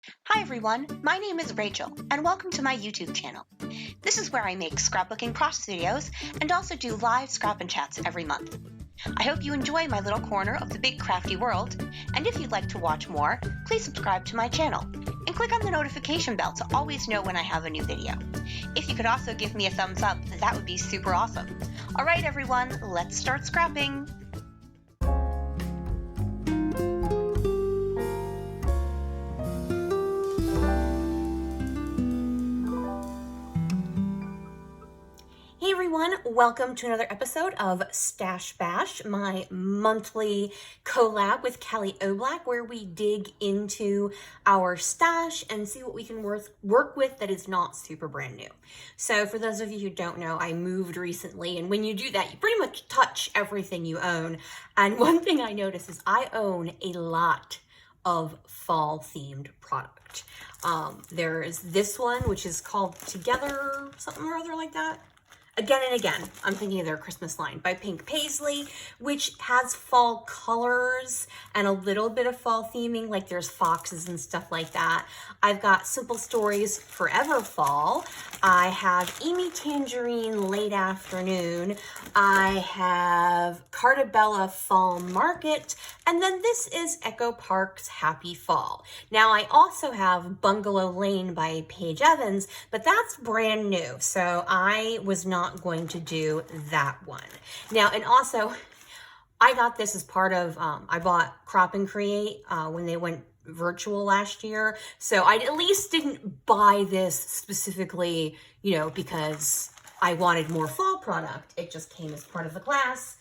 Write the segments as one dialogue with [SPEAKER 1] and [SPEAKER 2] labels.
[SPEAKER 1] Hi everyone, my name is Rachel, and welcome to my YouTube channel. This is where I make scrapbooking process videos and also do live scrap and chats every month. I hope you enjoy my little corner of the big crafty world, and if you'd like to watch more, please subscribe to my channel and click on the notification bell to always know when I have a new video. If you could also give me a thumbs up, that would be super awesome. Alright everyone, let's start scrapping! Hey everyone, welcome to another episode of Stash Bash, my monthly collab with Kelly Oblak, where we dig into our stash and see what we can work with that is not super brand new. So for those of you who don't know, I moved recently, and when you do that, you pretty much touch everything you own. And one thing I noticed is I own a lot of fall themed product. There is this one, which is called Together, something or other like that. Again and Again, I'm thinking of their Christmas line by Pink Paisley, which has fall colors and a little bit of fall theming, like there's foxes and stuff like that. I've got Simple Stories Forever Fall. I have Amy Tangerine Late Afternoon. I have Cartabella Fall Market. And then this is Echo Park's Happy Fall. Now I also have Bungalow Lane by Paige Evans, but that's brand new. So I was not going to do that one. Now, and also I got this as part of, I bought Crop and Create when they went virtual last year. So I at least didn't buy this specifically, because I wanted more fall product. It just came as part of the class,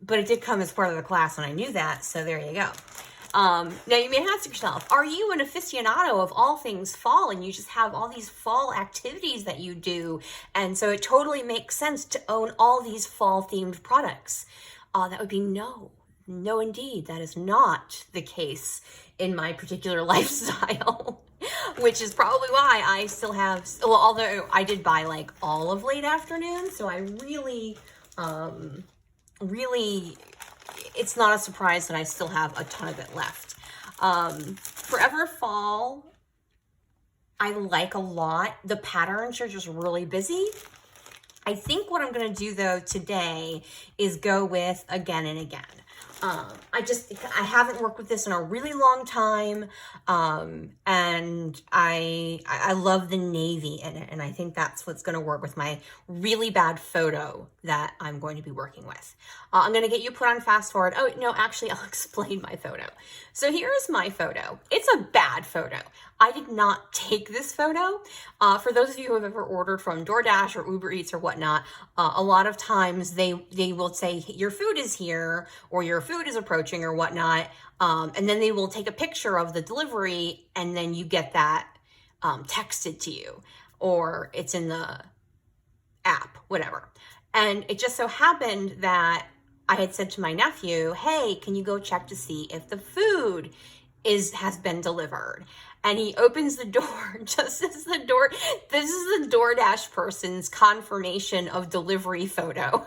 [SPEAKER 1] but it did come as part of the class and I knew that. So there you go. Now you may ask yourself, are you an aficionado of all things fall and you just have all these fall activities that you do? And so it totally makes sense to own all these fall themed products. That would be no indeed. That is not the case in my particular lifestyle, which is probably why I still have, well, although I did buy like all of Late Afternoon. So I really, it's not a surprise that I still have a ton of it left. Forever Fall, I like a lot. The patterns are just really busy. I think what I'm going to do though today is go with Again and Again. I haven't worked with this in a really long time. And I love the navy in it. And I think that's what's going to work with my really bad photo that I'm going to be working with. I'm going to get you put on fast forward. Oh, no, actually, I'll explain my photo. So here's my photo. It's a bad photo. I did not take this photo. For those of you who have ever ordered from DoorDash or Uber Eats or whatnot, a lot of times they will say your food is here or your food is approaching or whatnot. And then they will take a picture of the delivery and then you get that texted to you or it's in the app, whatever. And it just so happened that I had said to my nephew, hey, can you go check to see if the food has been delivered? And he opens the door just as this is the DoorDash person's confirmation of delivery photo.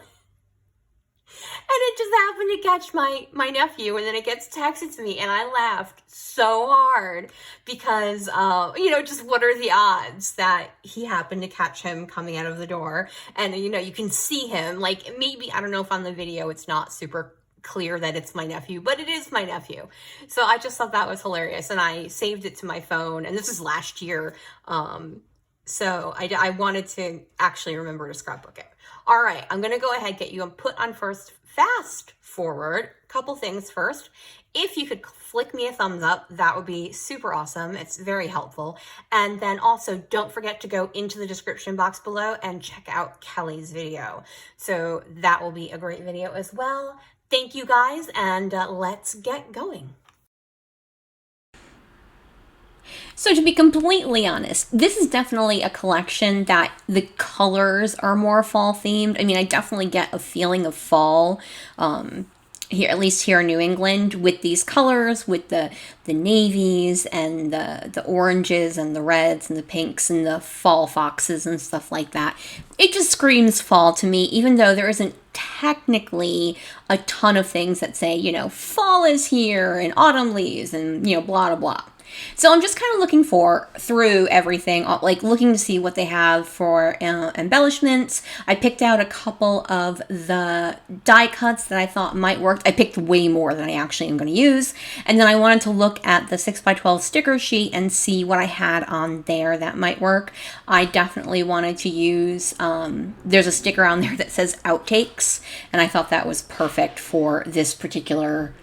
[SPEAKER 1] And it just happened to catch my nephew, and then it gets texted to me, and I laughed so hard because, just what are the odds that he happened to catch him coming out of the door, and, you can see him, like, maybe, I don't know if on the video it's not super clear that it's my nephew, but it is my nephew. So I just thought that was hilarious, and I saved it to my phone, and this is last year, so I wanted to actually remember to scrapbook it. All right, I'm going to go ahead, get you put on fast forward. Couple things first. If you could flick me a thumbs up, that would be super awesome. It's very helpful. And then also don't forget to go into the description box below and check out Kelly's video. So that will be a great video as well. Thank you guys, and let's get going. So to be completely honest, this is definitely a collection that the colors are more fall themed. I mean, I definitely get a feeling of fall here, at least here in New England, with these colors, with the navies and the oranges and the reds and the pinks and the fall foxes and stuff like that. It just screams fall to me, even though there isn't technically a ton of things that say, fall is here and autumn leaves and, blah, blah, blah. So I'm just kind of looking through everything, like looking to see what they have for embellishments. I picked out a couple of the die cuts that I thought might work. I picked way more than I actually am going to use. And then I wanted to look at the 6x12 sticker sheet and see what I had on there that might work. I definitely wanted to use, there's a sticker on there that says outtakes, and I thought that was perfect for this particular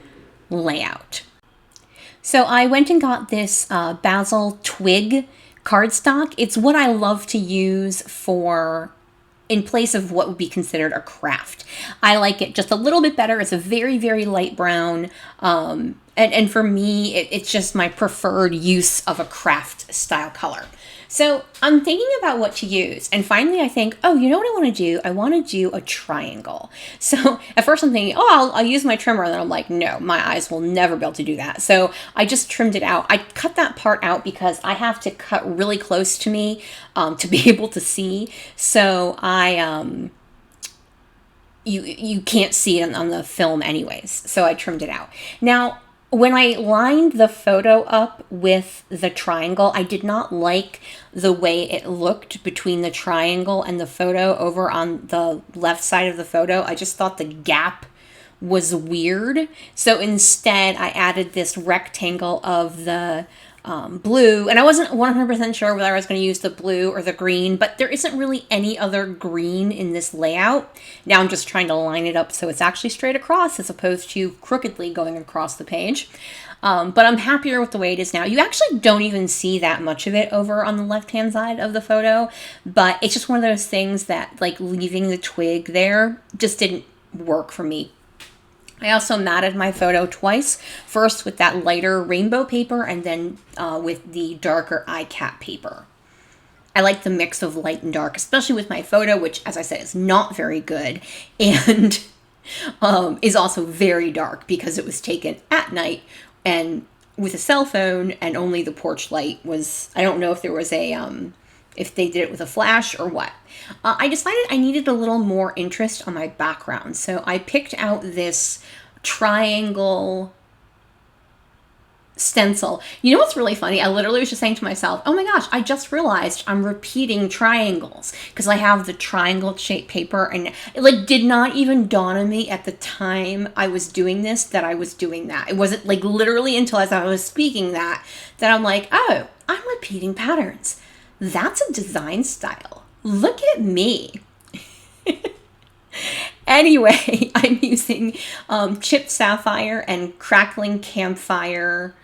[SPEAKER 1] layout. So I went and got this basil twig cardstock. It's what I love to use in place of what would be considered a craft. I like it just a little bit better. It's a very, very light brown. And for me, it's just my preferred use of a craft style color. So I'm thinking about what to use. And finally I think, oh, you know what I want to do? I want to do a triangle. So at first I'm thinking, oh, I'll use my trimmer. And then I'm like, no, my eyes will never be able to do that. So I just trimmed it out. I cut that part out because I have to cut really close to me to be able to see. So you can't see it on the film anyways. So I trimmed it out. Now, when I lined the photo up with the triangle, I did not like the way it looked between the triangle and the photo over on the left side of the photo. I just thought the gap was weird. So instead, I added this rectangle of the blue, and I wasn't 100% sure whether I was going to use the blue or the green, but there isn't really any other green in this layout. Now I'm just trying to line it up so it's actually straight across as opposed to crookedly going across the page. But I'm happier with the way it is now. You actually don't even see that much of it over on the left-hand side of the photo, but it's just one of those things that, like, leaving the twig there just didn't work for me. I also matted my photo twice, first with that lighter rainbow paper and then with the darker iCat paper. I like the mix of light and dark, especially with my photo, which, as I said, is not very good and is also very dark because it was taken at night and with a cell phone, and only the porch light was, I don't know if there was if they did it with a flash or what. I decided I needed a little more interest on my background. So I picked out this triangle stencil. You know what's really funny? I literally was just saying to myself, oh my gosh, I just realized I'm repeating triangles because I have the triangle shaped paper, and it did not even dawn on me at the time I was doing this that I was doing that. It wasn't literally until as I was speaking that I'm like, oh, I'm repeating patterns. That's a design style. Look at me. Anyway, I'm using chipped sapphire and crackling campfire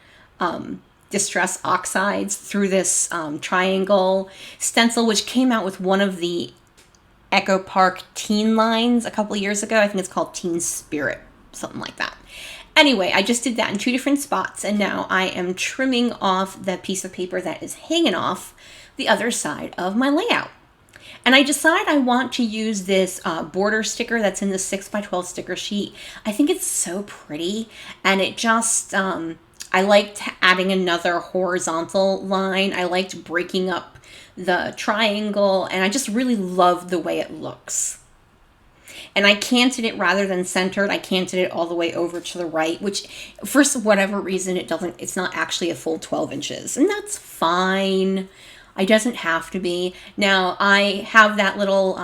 [SPEAKER 1] distress oxides through this triangle stencil, which came out with one of the Echo Park teen lines a couple years ago. I think it's called Teen Spirit, something like that. Anyway, I just did that in 2 different spots, and now I am trimming off the piece of paper that is hanging off the other side of my layout. And I decided I want to use this border sticker that's in the 6x12 sticker sheet. I think it's so pretty, and it just, I liked adding another horizontal line. I liked breaking up the triangle, and I just really loved the way it looks. And I canted it rather than centered. I canted it all the way over to the right, which for whatever reason, it's not actually a full 12 inches, and that's fine. It doesn't have to be. Now, I have that little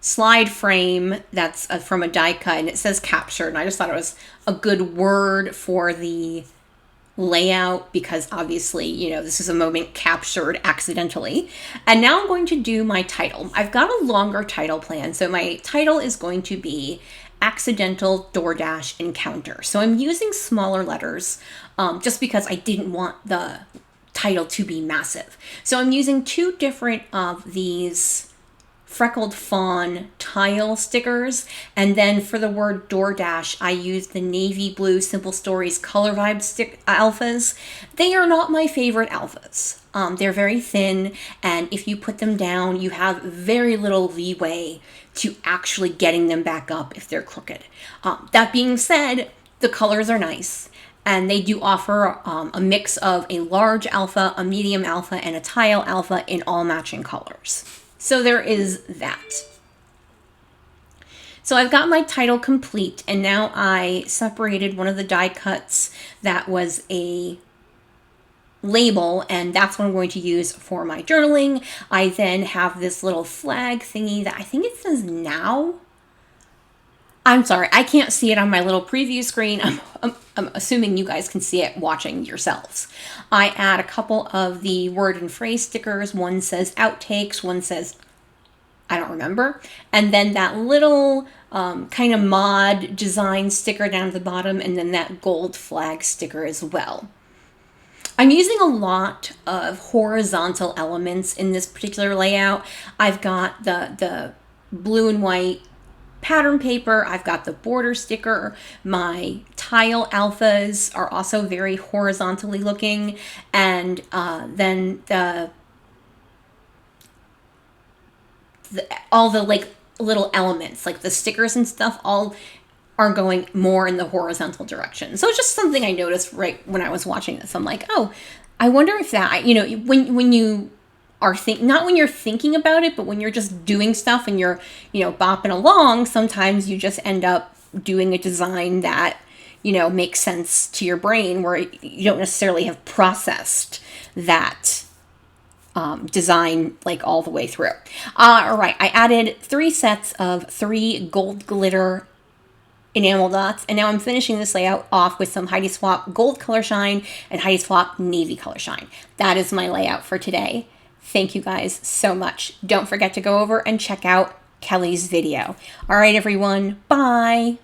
[SPEAKER 1] slide frame that's from a die cut, and it says captured, and I just thought it was a good word for the layout because obviously, this is a moment captured accidentally. And now I'm going to do my title. I've got a longer title plan, so my title is going to be Accidental DoorDash Encounter. So I'm using smaller letters just because I didn't want the title to be massive. So I'm using 2 different of these freckled fawn tile stickers, and then for the word DoorDash, I used the navy blue Simple Stories Color Vibe alphas. They are not my favorite alphas. They're very thin, and if you put them down, you have very little leeway to actually getting them back up if they're crooked. That being said, the colors are nice. And they do offer a mix of a large alpha, a medium alpha, and a tile alpha in all matching colors. So there is that. So I've got my title complete, and now I separated one of the die cuts that was a label, and that's what I'm going to use for my journaling. I then have this little flag thingy that I think it says now. I'm sorry, I can't see it on my little preview screen. I'm assuming you guys can see it watching yourselves. I add a couple of the word and phrase stickers. One says outtakes, one says I don't remember. And then that little kind of mod design sticker down at the bottom, and then that gold flag sticker as well. I'm using a lot of horizontal elements in this particular layout. I've got the blue and white pattern paper, I've got the border sticker, my tile alphas are also very horizontally looking, and then all the like little elements, like the stickers and stuff, all are going more in the horizontal direction. So it's just something I noticed right when I was watching this. I'm like, oh, I wonder if that, you know, when you are not when you're thinking about it, but when you're just doing stuff and you're, you know, bopping along, sometimes you just end up doing a design that, you know, makes sense to your brain where you don't necessarily have processed that design like all the way through. All right, I added 3 sets of 3 gold glitter enamel dots, and now I'm finishing this layout off with some Heidi Swapp Gold Color Shine and Heidi Swapp Navy Color Shine. That is my layout for today. Thank you guys so much. Don't forget to go over and check out Kelly's video. All right, everyone. Bye.